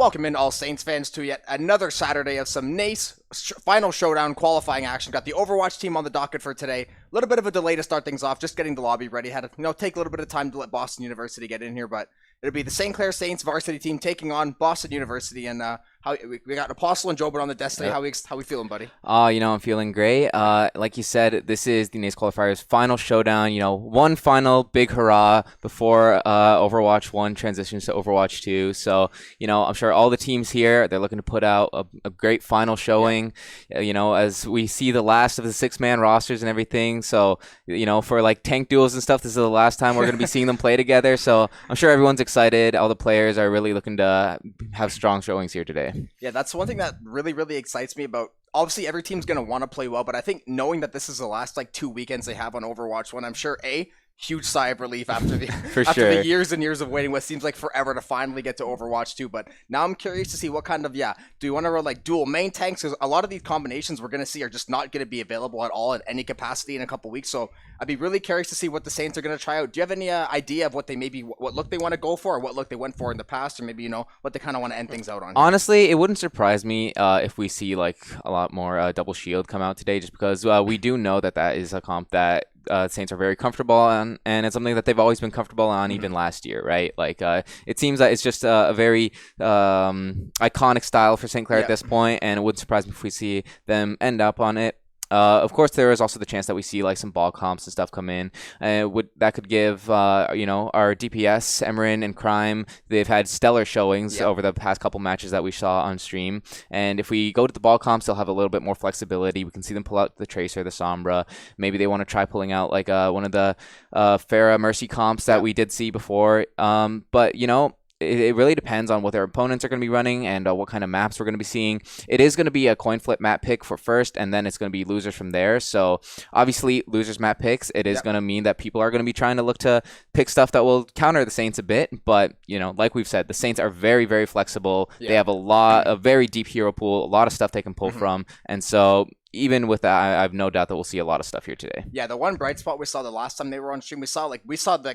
Welcome in all Saints fans to yet another Saturday of some NACE final showdown qualifying action. Got the Overwatch team on the docket for today. A little bit of a delay to start things off, just getting the lobby ready. Had to take a little bit of time to let Boston University get in here, but it'll be the St. Clair Saints varsity team taking on Boston University. And how we got Apostle and Jobin on the desk today. Yep. How we feeling, buddy? I'm feeling great. Like you said, this is the NACE Qualifier's final showdown. One final big hurrah before Overwatch 1 transitions to Overwatch 2. So, I'm sure all the teams here, they're looking to put out a great final showing, as we see the last of the 6-man rosters and everything. So, for like tank duels and stuff, this is the last time we're going to be seeing them play together. So I'm sure everyone's excited. All the players are really looking to have strong showings here today. Yeah, that's one thing that really, really excites me about. Obviously, every team's going to want to play well, but I think knowing that this is the last 2 weekends they have on Overwatch 1, I'm sure huge sigh of relief after the the years and years of waiting what seems like forever to finally get to Overwatch 2. But now I'm curious to see what kind of, do you want to run dual main tanks? Because a lot of these combinations we're going to see are just not going to be available at all in any capacity in a couple weeks. So I'd be really curious to see what the Saints are going to try out. Do you have any idea of what look they want to go for, or what look they went for in the past, or maybe, what they kind of want to end things out on? Honestly, it wouldn't surprise me if we see a lot more double shield come out today, just because we do know that is a comp that Saints are very comfortable on, and it's something that they've always been comfortable on, even last year, right? It seems that it's just a very iconic style for St. Clair at this point, and it wouldn't surprise me if we see them end up on it. Of course, there is also the chance that we see some ball comps and stuff come in. That could give our DPS, Emerin and Crime, they've had stellar showings over the past couple matches that we saw on stream. And if we go to the ball comps, they'll have a little bit more flexibility. We can see them pull out the Tracer, the Sombra. Maybe they want to try pulling out one of the Pharah Mercy comps that we did see before. But it really depends on what their opponents are going to be running and what kind of maps we're going to be seeing. It is going to be a coin flip map pick for first, and then it's going to be losers from there. So obviously, losers map picks, it is going to mean that people are going to be trying to look to pick stuff that will counter the Saints a bit. But, like we've said, the Saints are very, very flexible. They have a very deep hero pool, a lot of stuff they can pull from. And so even with that, I have no doubt that we'll see a lot of stuff here today. Yeah, the one bright spot we saw the last time they were on stream, we saw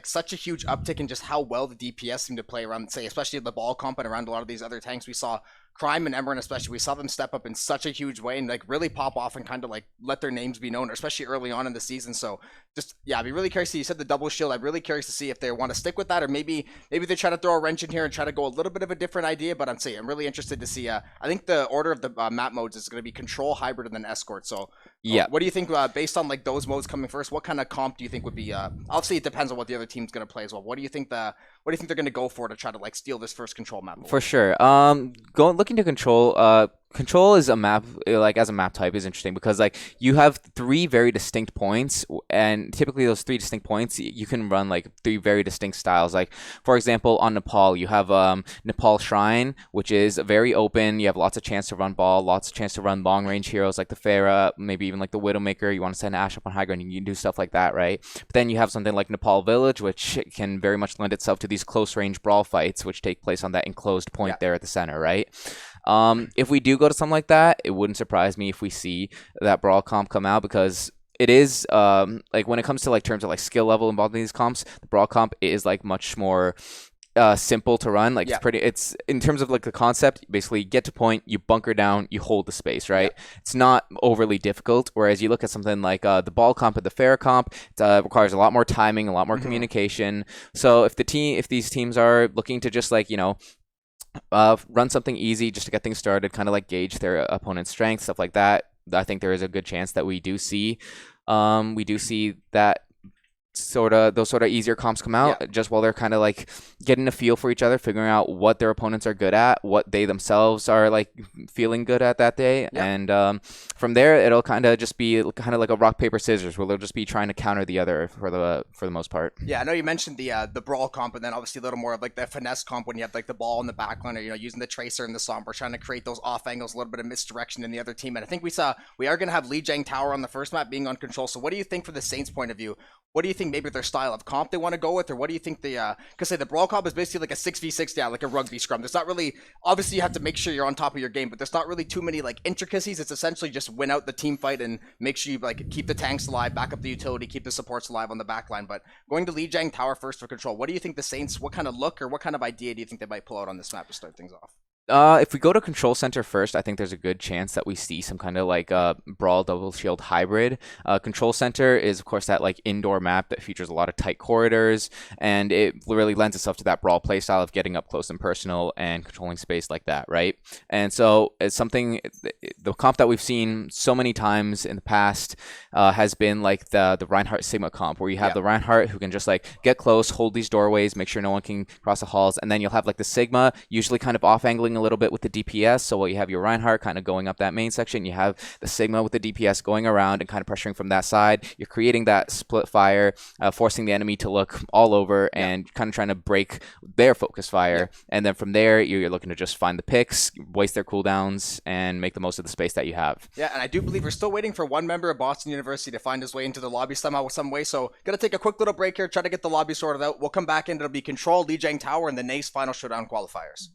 such a huge uptick in just how well the DPS seemed to play around, say, especially the ball comp and around a lot of these other tanks. We saw Crime and Emerin especially, we saw them step up in such a huge way and really pop off and kind of let their names be known, especially early on in the season. So I'd be really curious to see. You said the double shield. I'm really curious to see if they want to stick with that, or maybe they try to throw a wrench in here and try to go a little bit of a different idea. But I'm really interested to see. I think the order of the map modes is going to be control, hybrid, and then escort. So what do you think based on those modes coming first? What kind of comp do you think would be? Obviously, it depends on what the other team's going to play as well. What do you think they're going to go for to try to steal this first control map mode? For sure. Looking to control. Control is a map, as a map type, is interesting because you have 3 very distinct points, and typically those 3 distinct points you can run 3 very distinct styles. For example, on Nepal you have Nepal Shrine, which is very open. You have lots of chance to run ball, lots of chance to run long range heroes like the Pharah, maybe even the Widowmaker. You want to send Ash up on high ground, you can do stuff like that, right? But then you have something like Nepal Village, which can very much lend itself to these close range brawl fights, which take place on that enclosed point there at the center, right? If we do go to something like that, it wouldn't surprise me if we see that brawl comp come out, because it is when it comes to terms of skill level involved in these comps, the brawl comp is much more simple to run. It's in terms of the concept, basically get to point, you bunker down, you hold the space, right? It's not overly difficult, whereas you look at something like the ball comp and the Pharah comp, it requires a lot more timing, a lot more communication. So if these teams are looking to just run something easy just to get things started, kind of gauge their opponent's strength, stuff like that, I think there is a good chance that we do see that those easier comps come out just while they're kind of getting a feel for each other, figuring out what their opponents are good at, what they themselves are feeling good at that day. And from there it'll kind of just be kind of like a rock paper scissors, where they'll just be trying to counter the other for the most part. I know you mentioned the brawl comp, and then obviously a little more of the finesse comp when you have the ball in the back line, or using the Tracer and the Sombra, trying to create those off angles, a little bit of misdirection in the other team. And I think we are going to have Lee Jang Tower on the first map being on control. So what do you think for the Saints point of view? What do you think maybe their style of comp they want to go with, or what do you think because the brawl comp is basically a 6v6, like a rugby scrum. There's not really, obviously you have to make sure you're on top of your game, but there's not really too many intricacies. It's essentially just win out the team fight and make sure you keep the tanks alive, back up the utility, keep the supports alive on the back line. But going to Lee Jang Tower first for control, what do you think the Saints, what kind of look or what kind of idea do you think they might pull out on this map to start things off? If we go to Control Center first, I think there's a good chance that we see some kind of like Brawl Double Shield hybrid. Control Center is, of course, that like indoor map that features a lot of tight corridors, and it really lends itself to that Brawl playstyle of getting up close and personal and controlling space like that, right? And so it's something, the comp that we've seen so many times in the past has been like the Reinhardt Sigma comp, where you have the Reinhardt who can just like get close, hold these doorways, make sure no one can cross the halls, and then you'll have like the Sigma, usually kind of off-angling a little bit with the DPS. So you have your Reinhardt kind of going up that main section. You have the Sigma with the DPS going around and kind of pressuring from that side. You're creating that split fire, forcing the enemy to look all over and kind of trying to break their focus fire. And then from there, you're looking to just find the picks, waste their cooldowns, and make the most of the space that you have. Yeah, and I do believe we're still waiting for one member of Boston University to find his way into the lobby somehow, some way. So gonna take a quick little break here, try to get the lobby sorted out. We'll come back in. It'll be Control, Lijiang Tower, and the NACE Final Showdown qualifiers.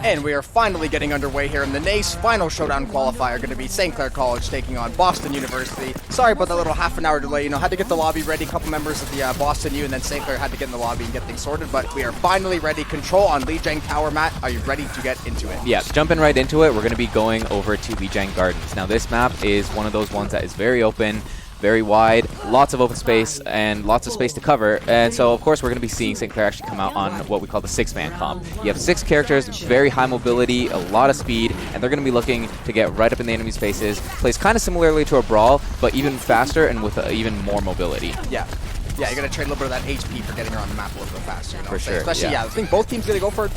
And we are finally getting underway here in the NACE final showdown qualifier, going to be St. Clair College taking on Boston University. Sorry about that little half an hour delay, had to get the lobby ready, a couple members of the Boston U, and then St. Clair had to get in the lobby and get things sorted, but we are finally ready. Control on Lijiang Tower. Matt, are you ready to get into it? Yeah, jumping right into it, we're going to be going over to Lijiang Gardens. Now this map is one of those ones that is very open, very wide, lots of open space, and lots of space to cover. And so, of course, we're going to be seeing St. Clair actually come out on what we call the 6-man comp. You have 6 characters, very high mobility, a lot of speed, and they're going to be looking to get right up in the enemy's faces. Plays kind of similarly to a Brawl, but even faster and with even more mobility. Yeah. Yeah, you're going to trade a little bit of that HP for getting around the map a little bit faster. For sure. Especially, I think both teams going to go for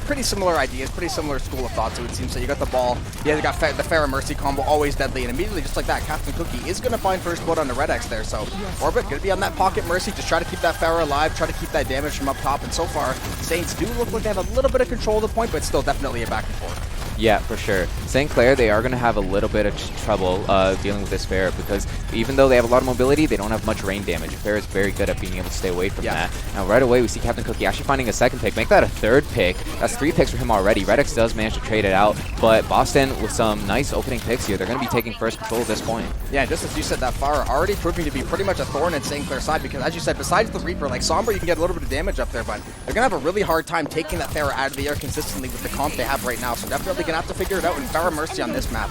pretty similar ideas, pretty similar school of thought, so it seems. So you got the ball, you got the Pharah Mercy combo, always deadly, and immediately, just like that, Captain Cookie is going to find first blood on the Red X there. So Orbit going to be on that pocket Mercy, just try to keep that Pharah alive, try to keep that damage from up top, and so far, Saints do look like they have a little bit of control of the point, but still definitely a back and forth. Yeah, for sure. St. Clair, they are going to have a little bit of trouble dealing with this Pharah because even though they have a lot of mobility, they don't have much rain damage. Pharah is very good at being able to stay away from that. Now, right away, we see Captain Cookie actually finding a second pick. Make that a third pick. That's 3 picks for him already. Redx does manage to trade it out, but Boston, with some nice opening picks here, they're going to be taking first control at this point. Yeah, just as you said, that Pharah already proving to be pretty much a thorn in St. Clair's side because, as you said, besides the Reaper, like Sombra, you can get a little bit of damage up there, but they're going to have a really hard time taking that Pharah out of the air consistently with the comp they have right now, so definitely going to have to figure it out. And Pharah Mercy on this map,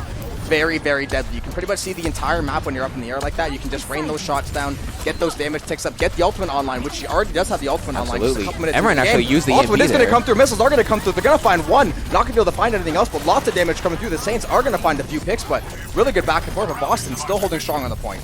very, very deadly. You can pretty much see the entire map when you're up in the air like that. You can just rain those shots down, get those damage ticks up, get the ultimate online, which she already does have the ultimate online. Just a couple minutes Emran actually used the ultimate EMP is going to come through. Missiles are going to come through. They're going to find one. Not going to be able to find anything else, but lots of damage coming through. The Saints are going to find a few picks, but really good back and forth. But Boston still holding strong on the point.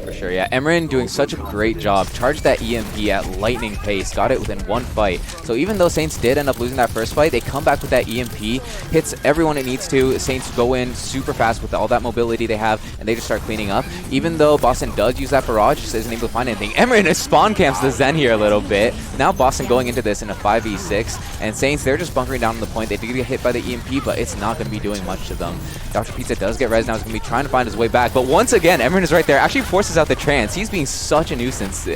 For sure, yeah. Emran doing such a great job. Charged that EMP at lightning pace. Got it within 1 fight. So even though Saints did end up losing that first fight, they come back with that EMP. Hits everyone it needs to. Saints go in super fast with all that mobility they have, and they just start cleaning up. Even though Boston does use that barrage, just isn't able to find anything. Emran spawn camps the Zen here a little bit. Now Boston going into this in a 5v6, and Saints, they're just bunkering down on the point. They do get hit by the EMP, but it's not going to be doing much to them. Dr. Pizza does get res now. He's going to be trying to find his way back. But once again, Emran is right there. Actually forces out the trance. He's being such a nuisance.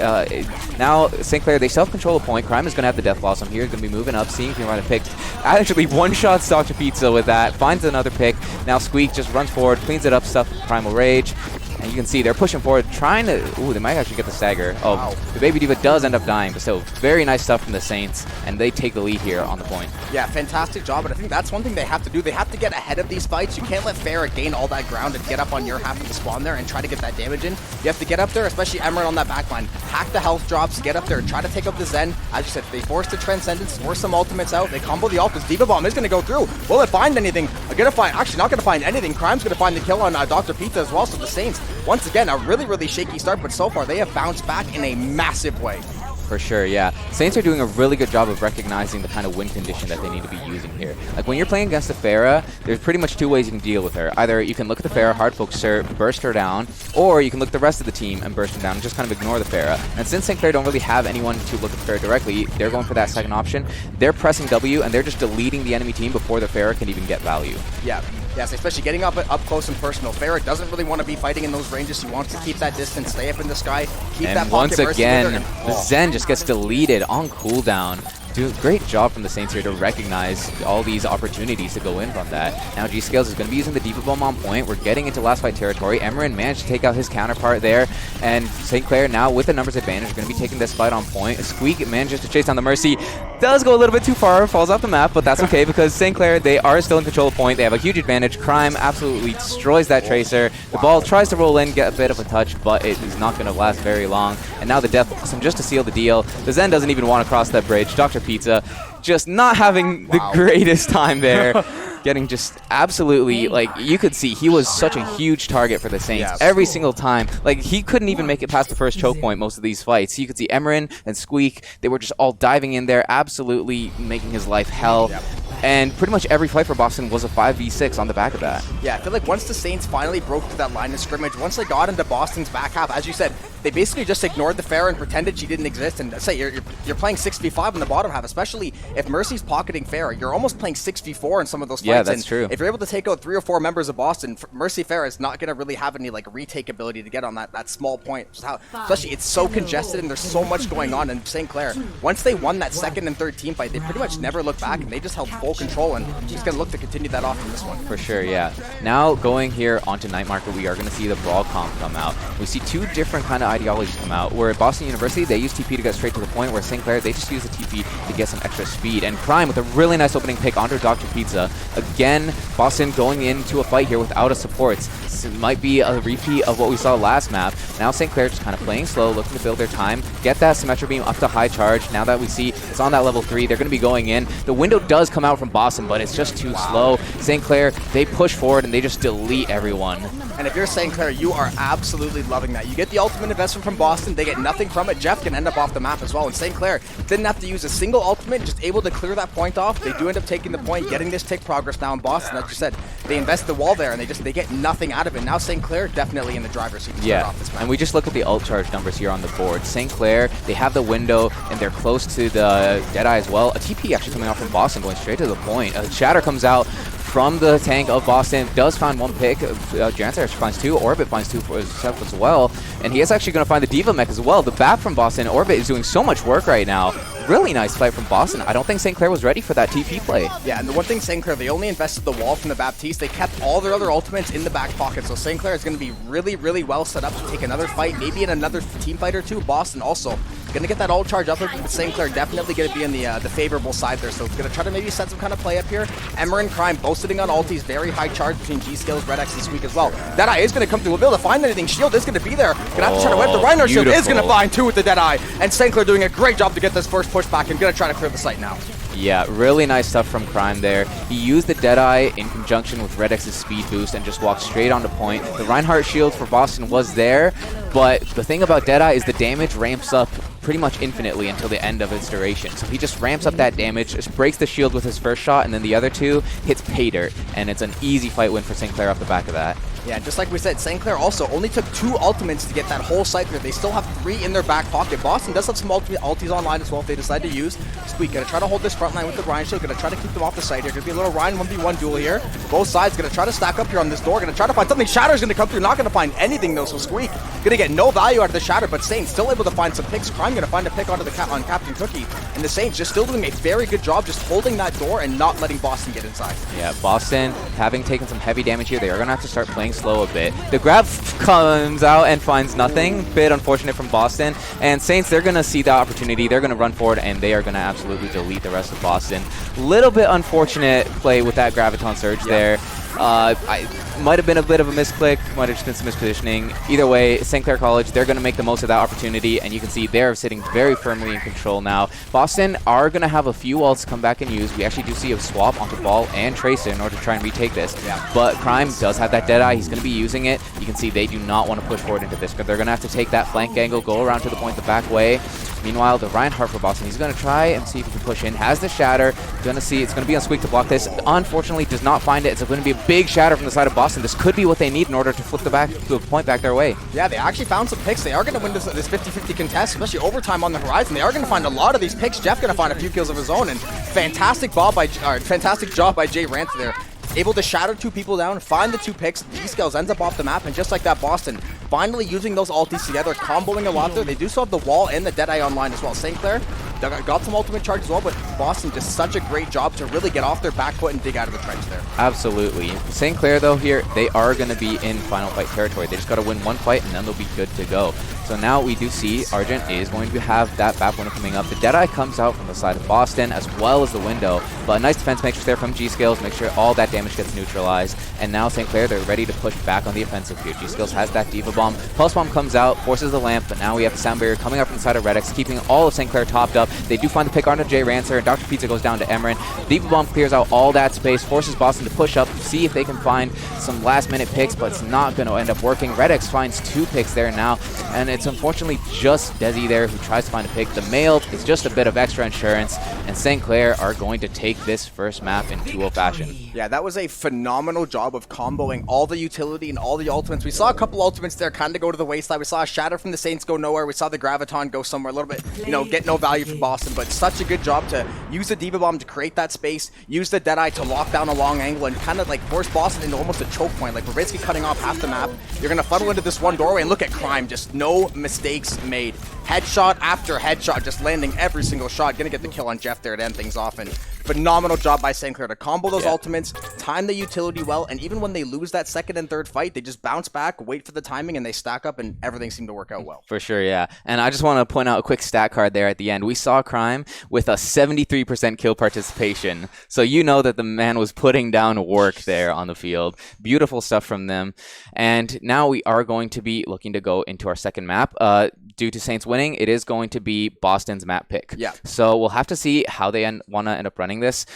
Now, St. Clair, they self-control a point. Crime is going to have the Death Blossom here. He's going to be moving up, seeing if he can find a pick. Actually, one-shots Dr. Pizza with that. Finds another pick. Now Squeak just runs forward, cleans it up, stuff with Primal Rage. And you can see they're pushing forward, trying to... Ooh, they might actually get the stagger. Oh, wow. The Baby Diva does end up dying, but still, very nice stuff from the Saints, and they take the lead here on the point. Yeah, fantastic job, but I think that's one thing they have to do. They have to get ahead of these fights. You can't let Pharah gain all that ground and get up on your half of the spawn there and try to get that damage in. You have to get up there, especially Emerald on that backline. Hack the health drops, get up there, try to take up the Zen. As you said, they force the Transcendence, force some ultimates out, they combo the ultimates. Diva Bomb is going to go through. Will it find anything? Actually, not going to find anything. Crime's going to find the kill on Dr. Pizza as well, so the Saints, once again, a really shaky start, but so far they have bounced back in a massive way. For sure, yeah. Saints are doing a really good job of recognizing the kind of win condition that they need to be using here. Like, when you're playing against a Pharah, there's pretty much 2 ways you can deal with her. Either you can look at the Pharah, hard focus her, burst her down, or you can look at the rest of the team and burst them down and just kind of ignore the Pharah. And since St. Clair don't really have anyone to look at the Pharah directly, they're going for that second option. They're pressing W, and they're just deleting the enemy team before the Pharah can even get value. Yeah. Yes, especially getting up close and personal. Pharah doesn't really want to be fighting in those ranges. He wants to keep that distance, stay up in the sky, keep that pocket. Once again, the Zen just gets deleted on cooldown. Great job from the Saints here to recognize all these opportunities to go in from that. Now G-Scales is going to be using the Diva Bomb on point. We're getting into last fight territory. Emran managed to take out his counterpart there, and St. Clair now with the numbers advantage going to be taking this fight on point. Squeak manages to chase down the Mercy. Does go a little bit too far, falls off the map, but that's okay because St. Clair, they are still in control of point. They have a huge advantage. Crime absolutely destroys that Tracer. The ball tries to roll in, get a bit of a touch, but it is not going to last very long. And now the Death Blossom just to seal the deal. The Zen doesn't even want to cross that bridge. Dr. Pizza just not having the greatest time there. Getting just absolutely, like, you could see he was such a huge target for the Saints every single time. Like, he couldn't even make it past the first choke point most of these fights. You could see Emran and Squeak, they were just all diving in there, absolutely making his life hell. And pretty much every fight for Boston was a 5v6 on the back of that. Yeah, I feel like once the Saints finally broke through that line of scrimmage, once they got into Boston's back half, as you said, they basically just ignored the Pharah and pretended she didn't exist. And say you're playing 6v5 in the bottom half, especially if Mercy's pocketing Pharah, you're almost playing 6v4 in some of those fights. Yeah, that's true. If you're able to take out 3 or 4 members of Boston, Mercy Pharah is not going to really have any like retake ability to get on that small point. Especially it's so congested and there's so much going on in St. Clair. Once they won that second and third team fight, they pretty much never looked back and they just held full control, and she's going to look to continue that off in this one. For sure, yeah. Now going here onto Night Market, we are going to see the Brawl comp come out. We see 2 different kind of ideologies come out. Where at Boston University, they use TP to get straight to the point, where St. Clair, they just use the TP to get some extra speed. And Crime with a really nice opening pick onto Dr. Pizza. Again, Boston going into a fight here without a support. This might be a repeat of what we saw last map. Now St. Clair just kind of playing slow, looking to build their time, get that Symmetra Beam up to high charge. Now that we see it's on that level 3, they're going to be going in. The window does come out from Boston, but it's just too slow. St. Clair, they push forward and they just delete everyone. And if you're St. Clair, you are absolutely loving that. You get the ultimate investment from Boston, they get nothing from it. Jeff can end up off the map as well. And St. Clair didn't have to use a single ultimate, just able to clear that point off. They do end up taking the point, getting this tick progress now in Boston. As you said, they invest the wall there and they get nothing out of it. Now St. Clair definitely in the driver's seat to start off this map. And we just look at the ult charge numbers here on the board. St. Clair, they have the window and they're close to the Deadeye as well. A TP actually coming out from Boston going straight to the point. A Shatter comes out from the tank of Boston. Does find one pick. Jancer actually finds two. Orbit finds two for himself as well. And he is actually going to find the Diva mech as well. The BAP from Boston. Orbit is doing so much work right now. Really nice fight from Boston. I don't think St. Clair was ready for that TP play. Yeah, and the one thing St. Clair, they only invested the wall from the Baptiste. They kept all their other ultimates in the back pocket. So St. Clair is going to be really, really well set up to take another fight, maybe in another team fight or two. Boston also going to get that ult charge up, but St. Clair definitely going to be in the favorable side there. So going to try to maybe set some kind of play up here. Emmer and Crime both sitting on ultis, very high charge between G-Skills, Red X, and Squeak as well. Deadeye is going to come through. We'll be able to find anything. Shield is going to be there. Going to have to try to whip the Rhino Shield. Is going to find two with the Deadeye. And St. Clair doing a great job to get this first pushback and going to try to clear the site now. Yeah, really nice stuff from Crime there. He used the Deadeye in conjunction with Red X's speed boost and just walked straight onto point. The Reinhardt shield for Boston was there, but the thing about Deadeye is the damage ramps up pretty much infinitely until the end of its duration. So he just ramps up that damage, just breaks the shield with his first shot, and then the other two hits pay dirt, and it's an easy fight win for St. Clair off the back of that. Yeah, just like we said, St. Clair also only took 2 ultimates to get that whole site there. They still have 3 in their back pocket. Boston does have some ultis online as well if they decide to use. Squeak gonna try to hold this front line with the Ryan Shield, gonna try to keep them off the site here. Gonna be a little Ryan 1v1 duel here. Both sides gonna try to stack up here on this door, gonna try to find something. Shatter's gonna come through, not gonna find anything though, so Squeak gonna get no value out of the Shatter, but Saints still able to find some picks. Crime gonna find a pick onto the on Captain Cookie, and the Saints just still doing a very good job just holding that door and not letting Boston get inside. Yeah, Boston having taken some heavy damage here, they are gonna have to start playing slow a bit. The grab comes out and finds nothing. Bit unfortunate from Boston. And Saints, they're going to see the opportunity. They're going to run forward, and they are going to absolutely delete the rest of Boston. Little bit unfortunate play with that Graviton Surge there. I might have been a bit of a misclick, might have just been some mispositioning. Either way, St. Clair College, they're going to make the most of that opportunity, and you can see they're sitting very firmly in control now. Boston are going to have a few ults come back and use. We actually do see a swap onto Ball and Tracer in order to try and retake this. Yeah. But Crime does have that Deadeye. He's going to be using it. You can see they do not want to push forward into this, but they're going to have to take that flank angle, go around to the point the back way. Meanwhile, the Reinhardt for Boston, he's going to try and see if he can push in. Has the Shatter. Going to see it's going to be on Squeak to block this. Unfortunately, does not find it. It's going to be a big Shatter from the side of Boston. This could be what they need in order to flip the point back their way. Yeah, they actually found some picks. They are going to win this 50-50 contest, especially overtime on the horizon. They are going to find a lot of these picks. Jeff going to find a few kills of his own, and fantastic job by Jay Rant there. Able to shatter 2 people down, find the 2 picks. G-Scales ends up off the map, and just like that, Boston finally using those ultis together, comboing a lot there. They do still have the wall and the Deadeye online as well. St. Clair got some ultimate charge as well, but Boston just such a great job to really get off their back foot and dig out of the trench there. Absolutely. St. Clair, though, here, they are going to be in final fight territory. They just got to win one fight, and then they'll be good to go. So now we do see Argent is going to have that BAP window coming up. The Deadeye comes out from the side of Boston as well as the window, but a nice defense matrix there from G-Scales, make sure all that damage gets neutralized. And now St. Clair, they're ready to push back on the offensive here. G-Skills has that Diva Bomb. Pulse Bomb comes out, forces the lamp, but now we have the Sound Barrier coming up from the side of Red X, keeping all of St. Clair topped up. They do find the pick onto Jay Rancer, and Dr. Pizza goes down to Emran. Diva Bomb clears out all that space, forces Boston to push up, see if they can find some last-minute picks, but it's not going to end up working. Red X finds 2 picks there now, and it's unfortunately just Desi there who tries to find a pick. The mailed is just a bit of extra insurance, and St. Clair are going to take this first map in 2-0 fashion. Yeah, that was a phenomenal job of comboing all the utility and all the ultimates. We saw a couple ultimates there kind of go to the wayside. We saw a Shatter from the Saints go nowhere. We saw the Graviton go somewhere a little bit, get no value for Boston, but such a good job to use the Diva Bomb to create that space, use the Deadeye to lock down a long angle, and kind of like force Boston into almost a choke point. Like, we're basically cutting off half the map. You're going to funnel into this one doorway, and look at Crime, just no mistakes made. Headshot after headshot, just landing every single shot. Gonna get the kill on Jeff there to end things off, and phenomenal job by St. Clair to combo those ultimates, time the utility well, and even when they lose that second and third fight, they just bounce back, wait for the timing, and they stack up, and everything seemed to work out well. For sure, yeah. And I just want to point out a quick stat card there at the end. We saw Crime with a 73% kill participation, so you know that the man was putting down work there on the field. Beautiful stuff from them. And now we are going to be looking to go into our second map. Due to Saints winning, it is going to be Boston's map pick. Yeah. So we'll have to see how they want to end up running this.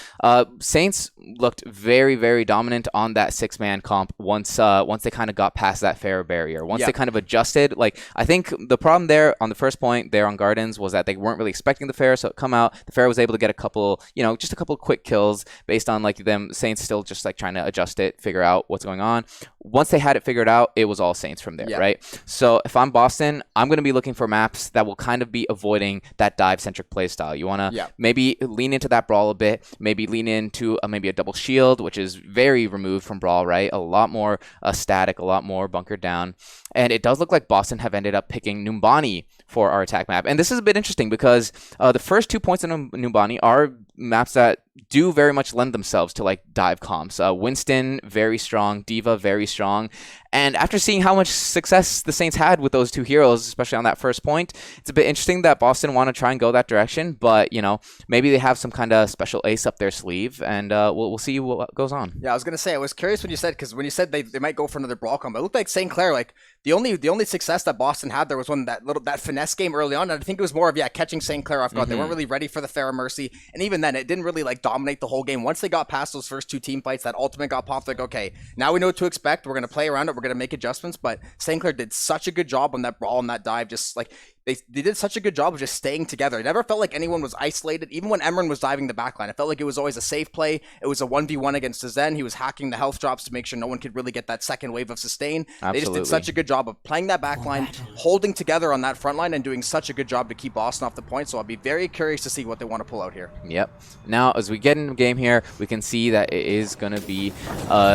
Saints looked very, very dominant on that 6-man comp once they kind of got past that fair barrier. Once they kind of adjusted, like, I think the problem there on the first point there on Gardens was that they weren't really expecting the fair, so it come out. The fair was able to get a couple, just a couple quick kills based on like them Saints still just like trying to adjust it, figure out what's going on. Once they had it figured out, it was all Saints from there, right? So if I'm Boston, I'm going to be looking looking for maps that will kind of be avoiding that dive-centric playstyle. You want to maybe lean into that Brawl a bit, maybe lean into maybe a double shield, which is very removed from Brawl, right? A lot more static, a lot more bunkered down. And it does look like Boston have ended up picking Numbani for our attack map. And this is a bit interesting because the first 2 points in Numbani are maps that do very much lend themselves to like dive comps. Winston, very strong. D.Va, very strong. And after seeing how much success the Saints had with those 2 heroes, especially on that first point, it's a bit interesting that Boston want to try and go that direction. But, you know, maybe they have some kind of special ace up their sleeve, and we'll see what goes on. Yeah, I was going to say, I was curious when you said, because when you said they might go for another Brawl combo, it looked like St. Clair, like, the only success that Boston had there was one that finesse game early on, and I think it was more of catching St. Clair off guard. They weren't really ready for the Pharah Mercy, and even then it didn't really like dominate the whole game. Once they got past those first 2 team fights, that ultimate got popped. Like, okay, now we know what to expect. We're gonna play around it. We're gonna make adjustments. But St. Clair did such a good job on that Brawl and that dive. Just like they did such a good job of just staying together. It never felt like anyone was isolated. Even when Emran was diving the backline, it felt like it was always a safe play. It was a 1v1 against Zen. He was hacking the health drops to make sure no one could really get that second wave of sustain. Absolutely. They just did such a good job of playing that backline, holding together on that front line, and doing such a good job to keep Boston off the point. So I'll be very curious to see what they want to pull out here. Yep. Now, as we get in the game here, we can see that it is going to be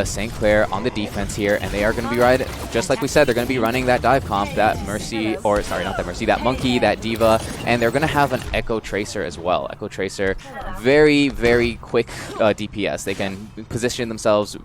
St. Clair on the defense here, and they are going to be right, just like we said, they're going to be running that dive comp, that Mercy, or sorry, not that Mercy, that Monkey, that D.Va, and they're going to have an Echo Tracer as well. Echo Tracer, very, very quick DPS. They can position themselves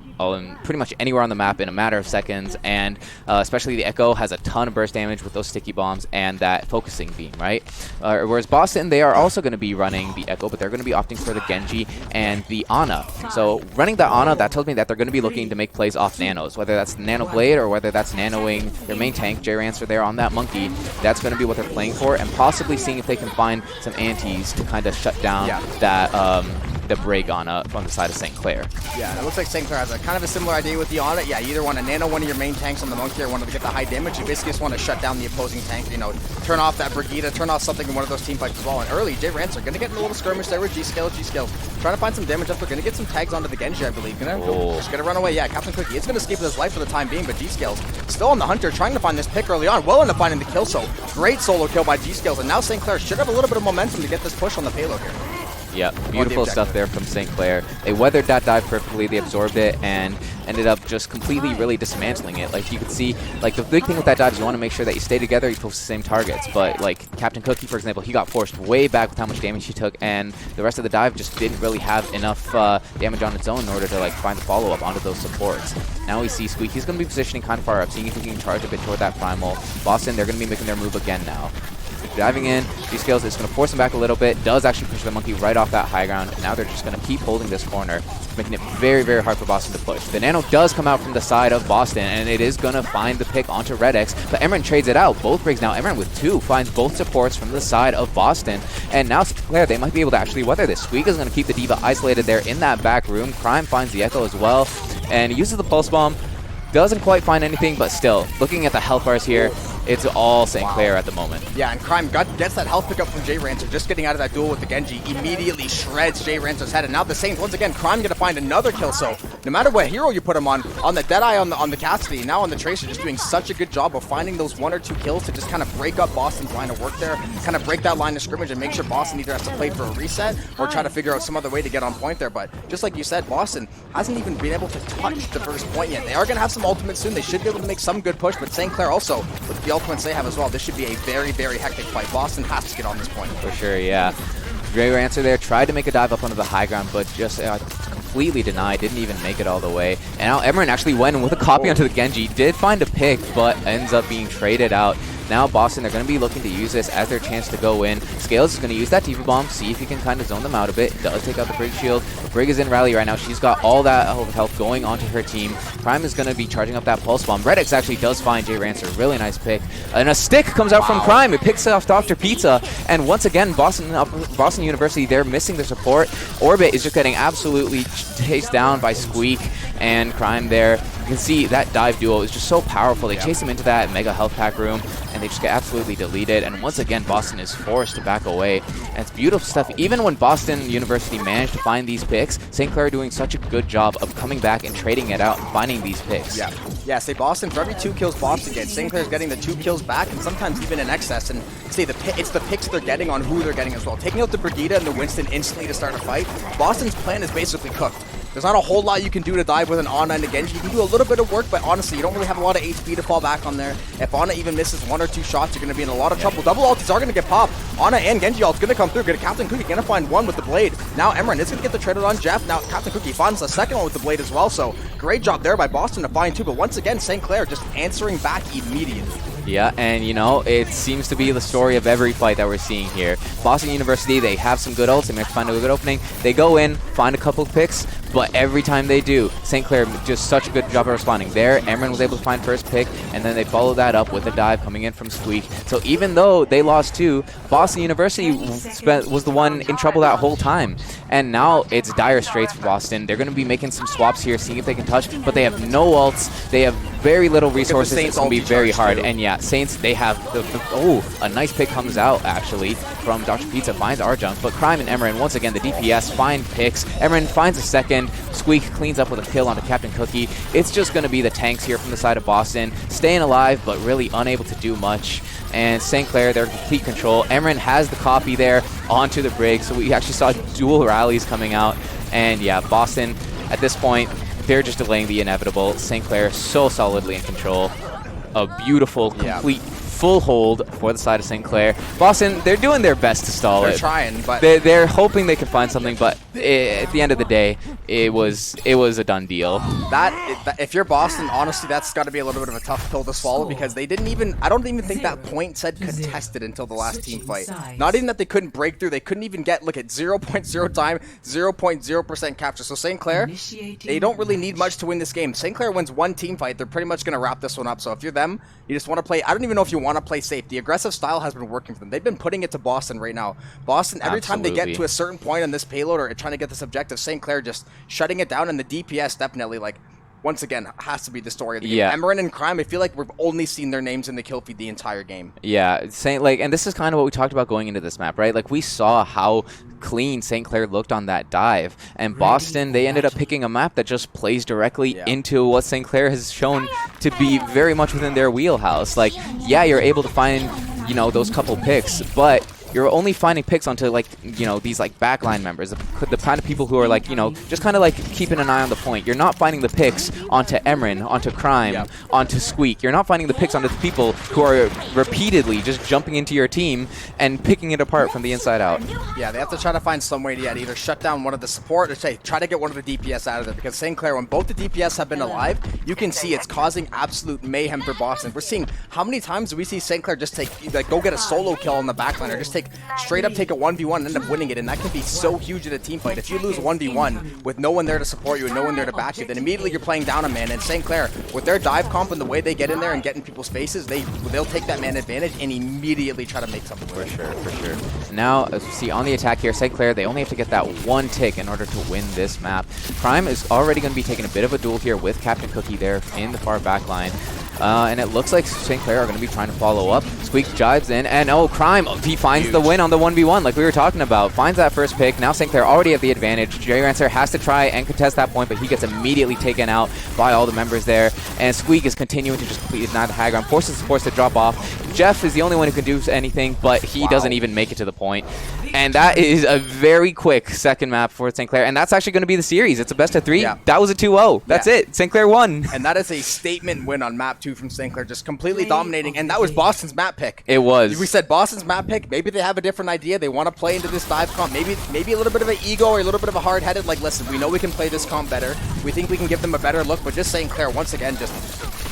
pretty much anywhere on the map in a matter of seconds, and especially the Echo has a ton of burst damage with those sticky bombs and that focusing beam, right? Whereas Boston, they are also going to be running the Echo, but they're going to be opting for the Genji and the Ana. So running the Ana, that tells me that they're going to be looking to make plays off nanos, whether that's Nano Blade or whether that's nanoing their main tank, J-Rancer there on that Monkey. That's going to be what they're playing for, and possibly seeing if they can find some antis to kind of shut down that the Brig Ana on the side of St. Clair. Yeah, it looks like St. Clair has a kind of a similar idea with the Ana. Yeah, you either want to nano one of your main tanks on the Monkey or want to get the high damage. You basically just want to shut down the opposing tank, you know, turn off that Brigida, turn off something in one of those team fights as well. And early, J-Rancer going to get in a little skirmish there with G-Scales, trying to find some damage up. They're going to get some tags onto the Genji, I believe. Just going to run away. Yeah, Captain Cookie is going to escape with his life for the time being, but G-Scales still on the Hunter, trying to find this pick early on. Well into finding the kill, so great solo kill by G-Scales, and now St. Clair should have a little bit of momentum to get this push on the payload here. Yeah, beautiful stuff there from St. Clair. They weathered that dive perfectly, they absorbed it, and ended up just completely really dismantling it. Like, you could see, like, the big thing with that dive is you want to make sure that you stay together, you post the same targets. But, like, Captain Cookie, for example, he got forced way back with how much damage he took, and the rest of the dive just didn't really have enough damage on its own in order to, like, find the follow-up onto those supports. Now we see Squeak, he's going to be positioning kind of far up, seeing if he can charge a bit toward that Primal. Boston, they're going to be making their move again now. Diving in, G-Scales is going to force him back a little bit, does actually push the Monkey right off that high ground, and now they're just going to keep holding this corner, making it very, very hard for Boston to push. The Nano does come out from the side of Boston, and it is going to find the pick onto Red X, but Emran trades it out. Both Brigs now, Emran with 2, finds both supports from the side of Boston, and now Claire, they might be able to actually weather this. Squeak is going to keep the D.Va isolated there in that back room. Crime finds the Echo as well, and he uses the Pulse Bomb. Doesn't quite find anything, but still, looking at the health bars here, it's all St. Clair at the moment. Yeah, and Crime gets that health pickup from J-Rancer, just getting out of that duel with the Genji, immediately shreds J-Rancer's head, and now the Saints, once again, Crime gonna find another kill, so no matter what hero you put him on the Deadeye, on the Cassidy, now on the Tracer, just doing such a good job of finding those 1 or 2 kills to just kind of break up Boston's line of work there, kind of break that line of scrimmage and make sure Boston either has to play for a reset or try to figure out some other way to get on point there, but just like you said, Boston hasn't even been able to touch the first point yet. They are gonna have some ultimates soon, they should be able to make some good push, but St. Clair also, with the ultimates they have as well, this should be a very, very hectic fight. Boston has to get on this point. For sure, yeah. J-Rancer there tried to make a dive up onto the high ground, but just completely denied, didn't even make it all the way. And now Emran actually went with a copy onto the Genji, did find a pick, but ends up being traded out. Now Boston, they're going to be looking to use this as their chance to go in. Scales is going to use that TV bomb, see if he can kind of zone them out a bit. Does take out the Brig shield. Brig is in rally right now. She's got all that health going onto her team. Prime is going to be charging up that pulse bomb. Red X actually does find J-Rancer. Really nice pick. And a stick comes out from Prime. It picks off Dr. Pizza. And once again, Boston University, they're missing their support. Orbit is just getting absolutely chased down by Squeak and Crime there. You can see that dive duo is just so powerful. They chase him into that mega health pack room, and they just get absolutely deleted. And once again, Boston is forced to back away. And it's beautiful stuff. Even when Boston University managed to find these picks, St. Clair doing such a good job of coming back and trading it out and finding these picks. Yeah. Yeah, say Boston, for every 2 kills Boston gets, St. Clair's getting the 2 kills back and sometimes even in excess. And say it's the picks they're getting on who they're getting as well. Taking out the Brigitte and the Winston instantly to start a fight, Boston's plan is basically cooked. There's not a whole lot you can do to dive with an Ana and a Genji. You can do a little bit of work, but honestly, you don't really have a lot of HP to fall back on there. If Ana even misses 1 or 2 shots, you're going to be in a lot of trouble. Double ultis are going to get popped. Ana and Genji ult's going to come through. Captain Cookie going to find 1 with the blade. Now Emran is going to get the traded on Jeff. Now Captain Cookie finds the second one with the blade as well. So great job there by Boston to find 2. But once again, St. Clair just answering back immediately. Yeah, and you know, it seems to be the story of every fight that we're seeing here. Boston University, they have some good ults, they might find a good opening. They go in, find a couple picks, but every time they do, St. Clair just such a good job of responding. There, Emran was able to find first pick, and then they followed that up with a dive coming in from Squeak. So even though they lost 2, Boston University was the one in trouble that whole time. And now it's dire straits for Boston. They're going to be making some swaps here, seeing if they can touch, but they have no ults. They have very little resources. It's going to be very hard. And yeah, Saints, they have a nice pick comes out actually from Dr. Pizza, finds our junk, but Crime and Emran, once again, the DPS find picks. Emran finds a second. Squeak cleans up with a kill onto Captain Cookie. It's just going to be the tanks here from the side of Boston, staying alive, but really unable to do much. And St. Clair, they're in complete control. Emran has the copy there onto the brig, so we actually saw dual rallies coming out. And yeah, Boston, at this point, they're just delaying the inevitable. St. Clair so solidly in control. A beautiful, complete, full hold for the side of St. Clair. Boston, they're doing their best to stall it. They're trying, but they're hoping they can find something, but at the end of the day, it was a done deal. If you're Boston, honestly, that's got to be a little bit of a tough pill to swallow because they didn't even, I don't even think that point said contested until the last team fight. Not even that they couldn't break through, they couldn't even get, look at 0.0 time, 0.0% capture. So St. Clair, they don't really need much to win this game. St. Clair wins 1 team fight, they're pretty much going to wrap this one up. So if you're them, you just want to play, I don't even know if you want to play safe. The aggressive style has been working for them. They've been putting it to Boston right now. Boston, every time they get to a certain point on this payload or trying to get this objective, St. Clair just shutting it down, and the DPS definitely, like, once again, has to be the story of the game. Emran and Crime, I feel like we've only seen their names in the kill feed the entire game. Yeah, and this is kind of what we talked about going into this map, right? Like, we saw how clean St. Clair looked on that dive, and Boston, they ended up picking a map that just plays directly into what St. Clair has shown to be very much within their wheelhouse. Like, yeah, you're able to find, you know, those couple picks, but you're only finding picks onto, like, you know, these, like, backline members, the kind of people who are, like, you know, just kind of, like, keeping an eye on the point. You're not finding the picks onto Emran, onto Crime, onto Squeak. You're not finding the picks onto the people who are repeatedly just jumping into your team and picking it apart from the inside out. Yeah, they have to try to find some way to either shut down one of the support or try to get one of the DPS out of there, because St. Clair, when both the DPS have been alive, you can see it's causing absolute mayhem for Boston. We're seeing, how many times do we see St. Clair just take, like, go get a solo kill on the backline or just straight up take a 1v1 and end up winning it, and that can be so huge in a team fight. If you lose 1v1 with no one there to support you and no one there to back you, then immediately you're playing down a man. And St. Clair, with their dive comp and the way they get in there and get in people's faces, they'll take that man advantage and immediately try to make something with it. For sure. Now, as we see on the attack here, St. Clair, they only have to get that 1 tick in order to win this map. Prime is already going to be taking a bit of a duel here with Captain Cookie there in the far back line. And it looks like St. Clair are going to be trying to follow up. Squeak jives in, and Crime, he finds the win on the 1v1 like we were talking about. Finds that first pick. Now St. Clair already have the advantage. J Rancer has to try and contest that point, but he gets immediately taken out by all the members there. And Squeak is continuing to just complete deny the high ground, forces supports to drop off. Jeff is the only one who can do anything, but he doesn't even make it to the point. And that is a very quick second map for St. Clair, and that's actually going to be the series. It's a best of 3. Yeah. That was a 2-0. That's it. St. Clair won. And that is a statement win on map 2 from St. Clair, just completely dominating. And that was Boston's map pick. It was. We said Boston's map pick. Maybe they have a different idea. They want to play into this dive comp. Maybe a little bit of an ego or a little bit of a hard-headed, like, listen, we know we can play this comp better. We think we can give them a better look, but just St. Clair, once again, just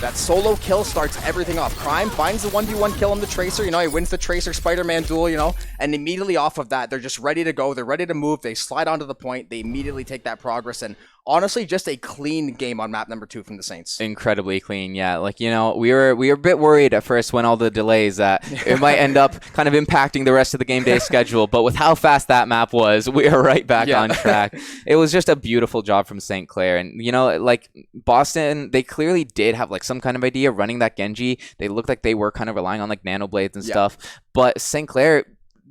that solo kill starts everything off. Crime finds the 1v1 kill on the Tracer. You know, he wins the Tracer Spider-Man duel, you know, and immediately off of that, they're just ready to go. They're ready to move. They slide onto the point. They immediately take that progress, and honestly, just a clean game on map number 2 from the Saints. Incredibly clean, yeah. Like, you know, we were a bit worried at first when all the delays that it might end up kind of impacting the rest of the game day schedule, but with how fast that map was, we are right back on track. It was just a beautiful job from St. Clair, and, you know, like, Boston, they clearly did have, like, some kind of idea running that Genji. They looked like they were kind of relying on, like, nano blades and stuff, but St. Clair,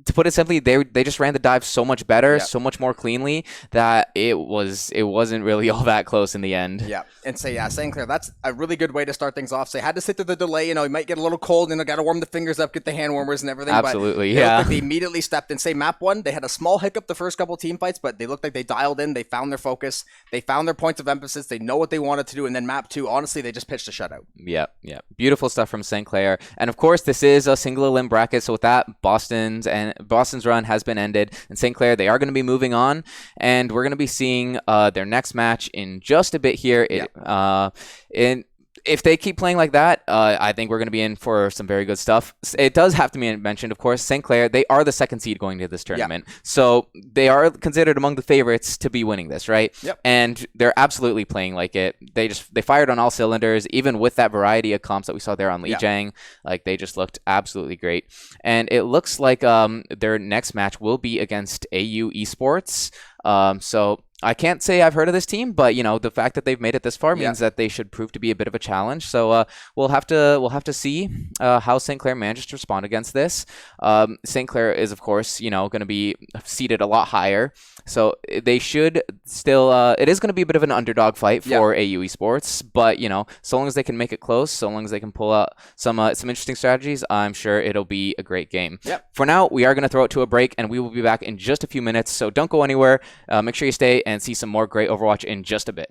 to put it simply, they just ran the dive so much better, Yep. so much more cleanly that it wasn't really all that close in the end. Yeah, and say St. Clair, that's a really good way to start things off. So they had to sit through the delay. You might get a little cold, got to warm the fingers up, get the hand warmers and everything. Absolutely, but yeah. Like they immediately stepped in. Say map 1, they had a small hiccup the first couple team fights, but they looked like they dialed in. They found their focus. They found their points of emphasis. They know what they wanted to do. And then map 2, honestly, they just pitched a shutout. Yep. Beautiful stuff from St. Clair. And of course, this is a single elim bracket. So with that, Boston's run has been ended. And St. Clair, they are going to be moving on. And we're going to be seeing their next match in just a bit here. If they keep playing like that, I think we're going to be in for some very good stuff. It does have to be mentioned, of course, St. Clair, they are the second seed going to this tournament. So they are considered among the favorites to be winning this, right? Yep. And they're absolutely playing like it. They fired on all cylinders, even with that variety of comps that we saw there on Lijiang. Like, they just looked absolutely great. And it looks like their next match will be against AU Esports. So I can't say I've heard of this team, but the fact that they've made it this far means that they should prove to be a bit of a challenge. So we'll have to see how St. Clair manages to respond against this. St. Clair is, of course, going to be seated a lot higher, so they should still. It is going to be a bit of an underdog fight for AU Esports, but so long as they can make it close, so long as they can pull out some interesting strategies, I'm sure it'll be a great game. Yep. For now, we are going to throw it to a break, and we will be back in just a few minutes. So don't go anywhere. Make sure you stay and see some more great Overwatch in just a bit.